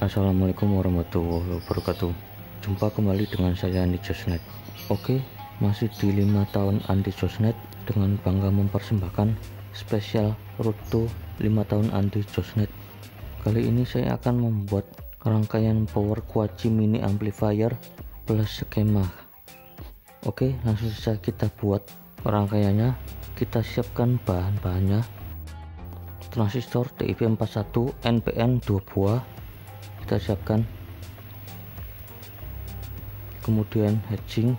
Assalamualaikum warahmatullahi wabarakatuh. Jumpa kembali dengan saya Andi Josnet. Oke, masih di 5 tahun anti Josnet dengan bangga mempersembahkan spesial Ruto 5 tahun anti Josnet. Kali ini saya akan membuat rangkaian power kuaci mini amplifier plus skema. Oke, langsung saja kita buat rangkaiannya. Kita siapkan bahan-bahannya: transistor TIP41 NPN 2 buah kita siapkan, kemudian hedging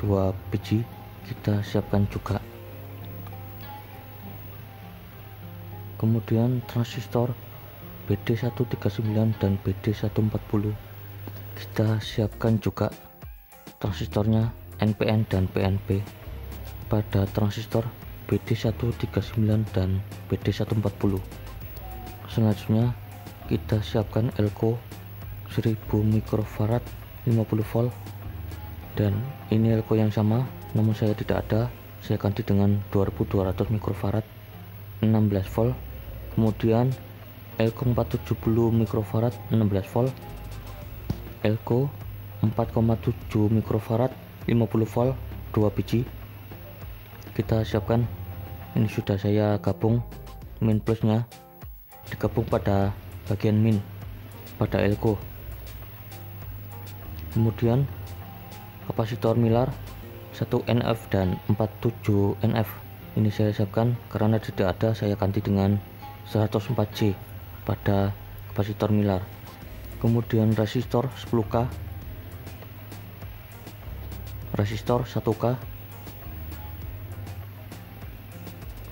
2 biji kita siapkan juga, kemudian transistor BD139 dan BD140 kita siapkan juga transistornya NPN dan PNP. Pada transistor BD139 dan BD140 selanjutnya kita siapkan elko 1000 mikrofarad 50 volt, dan ini elko yang sama namun saya tidak ada, saya ganti dengan 2200 mikrofarad 16 volt. Kemudian elko 470 mikrofarad 16 volt, elko 4,7 mikrofarad 50 volt 2 biji kita siapkan. Ini sudah saya gabung, min plusnya digabung pada bagian min pada elko. Kemudian kapasitor Milar 1 NF dan 47 NF ini saya siapkan, karena tidak ada saya ganti dengan 104J pada kapasitor Milar. Kemudian resistor 10K, resistor 1K,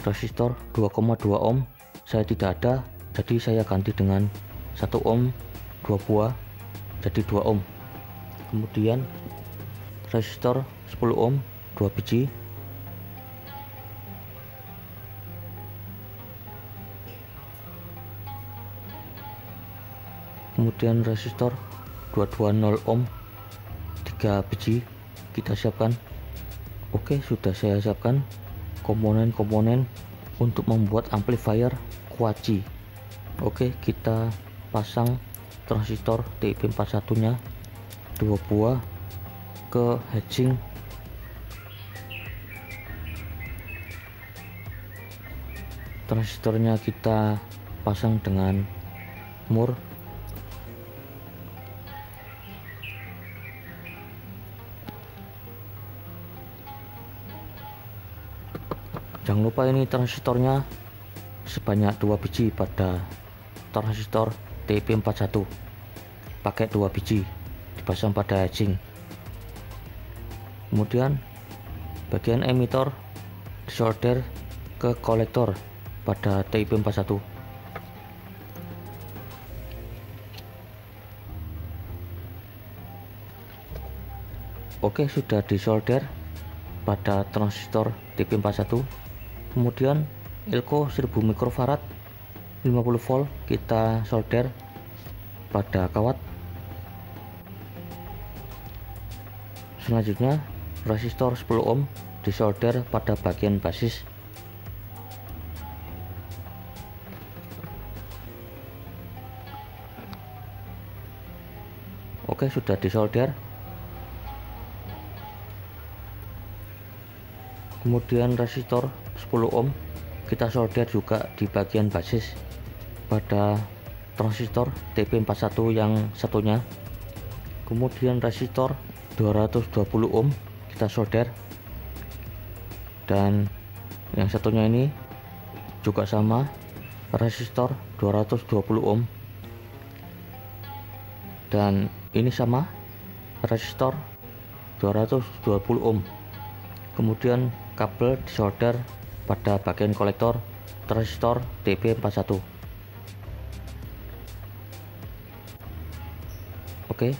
resistor 2,2 ohm saya tidak ada, jadi saya ganti dengan 1 ohm 2 buah jadi 2 ohm. Kemudian resistor 10 ohm 2 biji, kemudian resistor 220 ohm 3 biji kita siapkan. Oke, sudah saya siapkan komponen-komponen untuk membuat amplifier kuaci. Oke, kita pasang transistor TIP41 nya 2 buah ke hedging, transistornya kita pasang dengan mur, jangan lupa ini transistornya sebanyak 2 biji pada transistor TIP41, pakai 2 biji dipasang pada hedging. Kemudian bagian emitor disolder ke kolektor pada TIP41. Oke, sudah disolder pada transistor TIP41. Kemudian elko 1000 mikrofarad 50 volt kita solder pada kawat. Selanjutnya resistor 10 ohm disolder pada bagian basis. Oke, sudah disolder. Kemudian resistor 10 ohm kita solder juga di bagian basis pada transistor TIP41 yang satunya. Kemudian resistor 220 ohm kita solder, dan yang satunya ini juga sama, resistor 220 ohm, dan ini sama, resistor 220 ohm. Kemudian kabel disolder pada bagian kolektor transistor TIP41. Oke,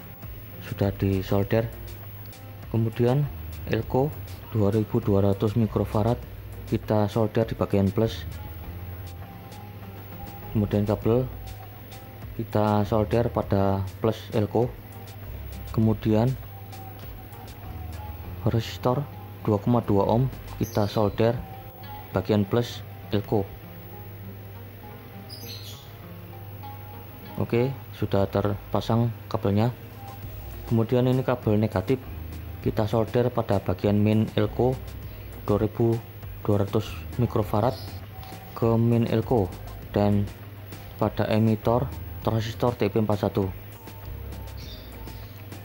sudah disolder. Kemudian elko 2200 mikrofarad kita solder di bagian plus, kemudian kabel kita solder pada plus elko. Kemudian resistor 2,2 ohm kita solder bagian plus elko. Oke, sudah terpasang kabelnya. Kemudian ini kabel negatif kita solder pada bagian main elko 2200 mikrofarad ke main elko dan pada emitor transistor TP41.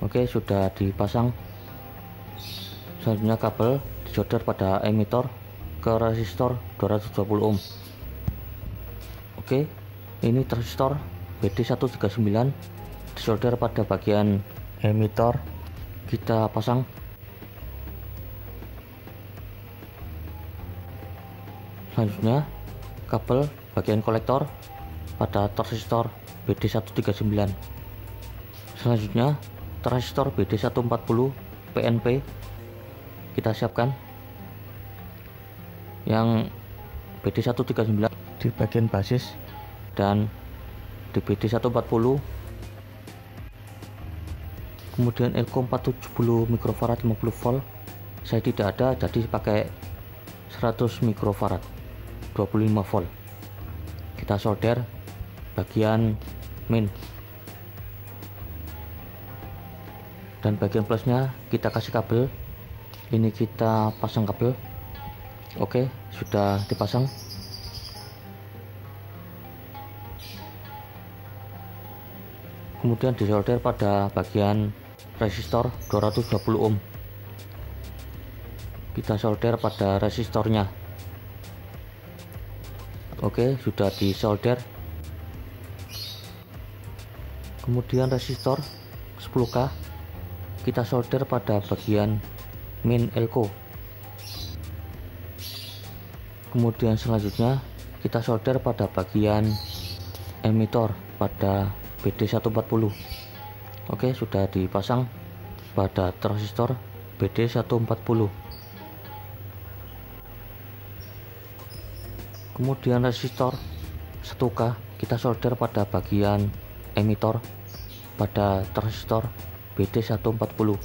Oke, sudah dipasang. Selanjutnya kabel disolder pada emitor ke resistor 220 ohm. Oke, ini transistor BD139 disolder pada bagian emitor, kita pasang. Selanjutnya kabel bagian kolektor pada transistor BD139. Selanjutnya transistor BD140 PNP kita siapkan. Yang BD139 di bagian basis dan di BD140. Kemudian elko 470 mikrofarad 50 volt saya tidak ada, jadi pakai 100 mikrofarad 25 volt. Kita solder bagian main dan bagian plusnya kita kasih kabel. Ini kita pasang kabel. Oke, sudah dipasang. Kemudian disolder pada bagian resistor 220 ohm. Kita solder pada resistornya. Oke, sudah disolder. Kemudian resistor 10K kita solder pada bagian main elko. Kemudian selanjutnya kita solder pada bagian emitor pada BD140. Oke, sudah dipasang pada transistor BD140. Kemudian resistor 1K kita solder pada bagian emitor pada transistor BD140.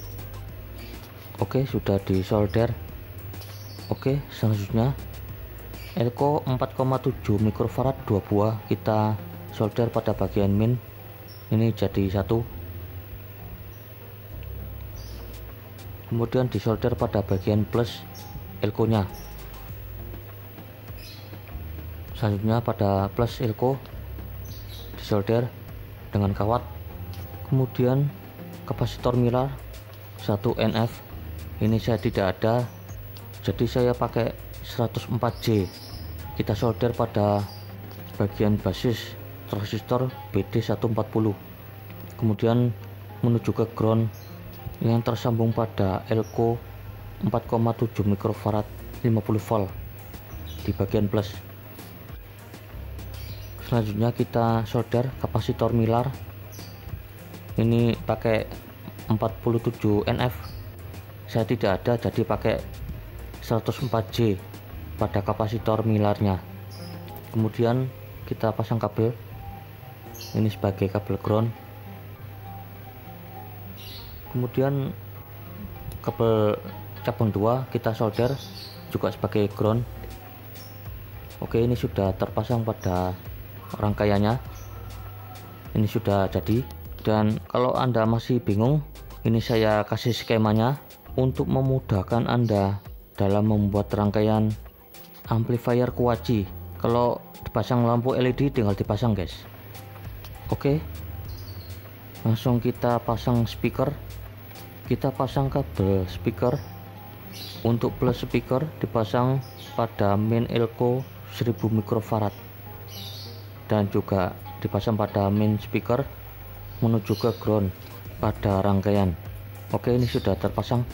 Oke, sudah disolder. Oke, selanjutnya elko 4,7 mikrofarad 2 buah kita solder pada bagian main. Ini jadi satu. Kemudian disolder pada bagian plus elko nya. Selanjutnya pada plus elko disolder dengan kawat. Kemudian kapasitor milar 1 NF ini saya tidak ada, jadi saya pakai 104J. Kita solder pada bagian basis transistor BD140. Kemudian menuju ke ground yang tersambung pada elko 4,7 mikrofarad 50 volt di bagian plus. Selanjutnya kita solder kapasitor milar. Ini pakai 47 NF. Saya tidak ada, jadi pakai 104J pada kapasitor milarnya. Kemudian kita pasang kabel. Ini sebagai kabel ground. Kemudian kabel cabang 2 kita solder juga sebagai ground. Oke, ini sudah terpasang pada rangkaiannya. Ini sudah jadi. Dan kalau Anda masih bingung, ini saya kasih skemanya untuk memudahkan Anda dalam membuat rangkaian amplifier kuaci. Kalau dipasang lampu LED tinggal dipasang, guys. Oke, langsung kita pasang speaker. Kita pasang kabel speaker. Untuk plus speaker dipasang pada main elko 1000 mikrofarad dan juga dipasang pada main speaker menuju ke ground pada rangkaian. Oke, ini sudah terpasang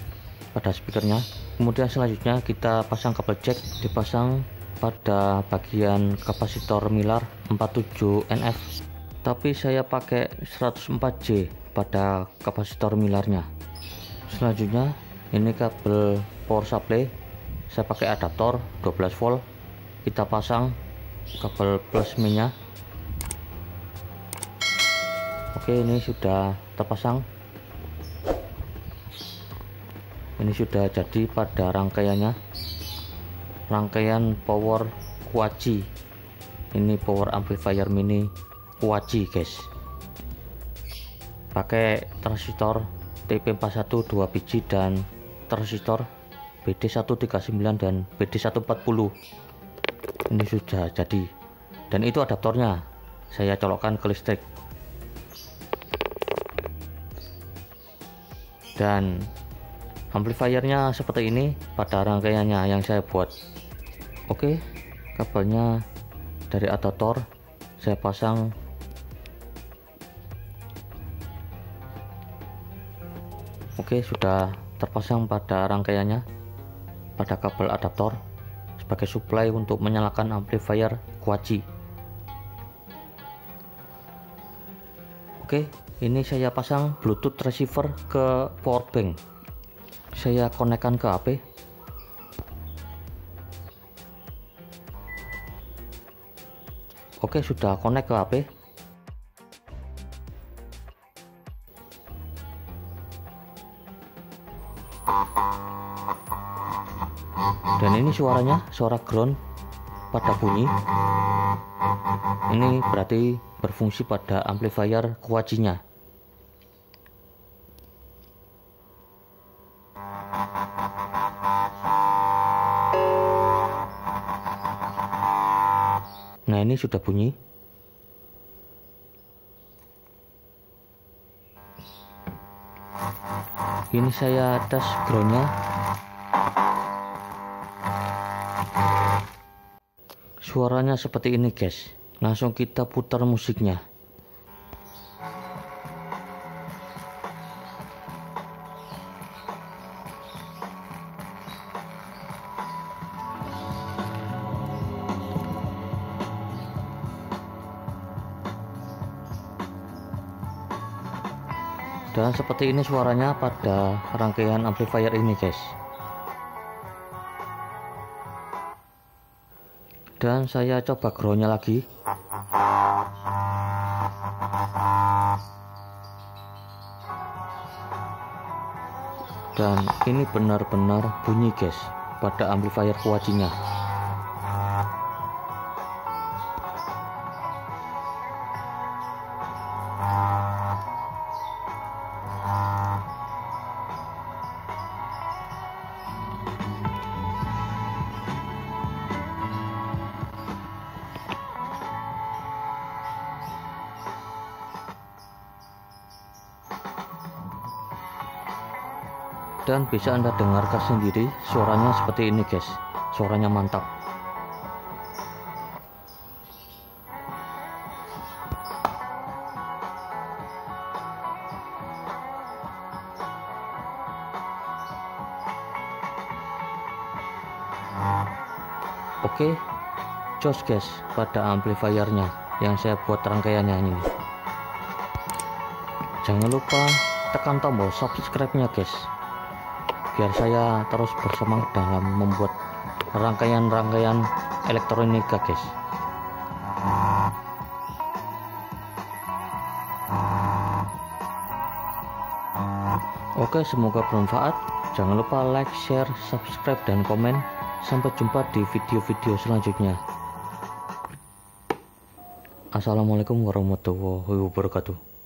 pada speakernya. Kemudian selanjutnya kita pasang kabel jack, dipasang pada bagian kapasitor milar 47 NF, tapi saya pakai 104J pada kapasitor milarnya. Selanjutnya ini kabel power supply, saya pakai adaptor 12 volt. Kita pasang kabel plus minnya. Oke, ini sudah terpasang. Ini sudah jadi pada rangkaiannya, rangkaian power kuaci. Ini power amplifier mini kuaci, guys. pakai transistor TP41 2 biji dan transistor BD139 dan BD140. Ini sudah jadi, dan itu adaptornya saya colokkan ke listrik. Dan amplifiernya seperti ini pada rangkaiannya yang saya buat. Oke, kabelnya dari adaptor saya pasang. Oke, sudah terpasang pada rangkaiannya, pada kabel adaptor sebagai supply untuk menyalakan amplifier Kuaci. Oke, ini saya pasang Bluetooth receiver ke power bank. Saya konekkan ke HP. Oke, sudah konek ke HP. Dan ini suaranya, suara ground pada bunyi. Ini berarti berfungsi pada amplifier Kuacinya. Nah, ini sudah bunyi. Ini saya tes groundnya. Suaranya seperti ini guys. Langsung kita putar musiknya. Dan seperti ini suaranya pada rangkaian amplifier ini guys. Dan saya coba groundnya lagi. Dan ini benar-benar bunyi guys pada amplifier Kuacinya. Dan bisa Anda dengarkan sendiri suaranya seperti ini guys. Suaranya mantap. Oke, jos guys pada amplifiernya yang saya buat rangkaiannya ini. Jangan lupa tekan tombol subscribe-nya guys, biar saya terus bersemangat dalam membuat rangkaian-rangkaian elektronika guys. Oke, semoga bermanfaat. Jangan lupa like, share, subscribe, dan komen. Sampai jumpa di video-video selanjutnya. Assalamualaikum warahmatullahi wabarakatuh.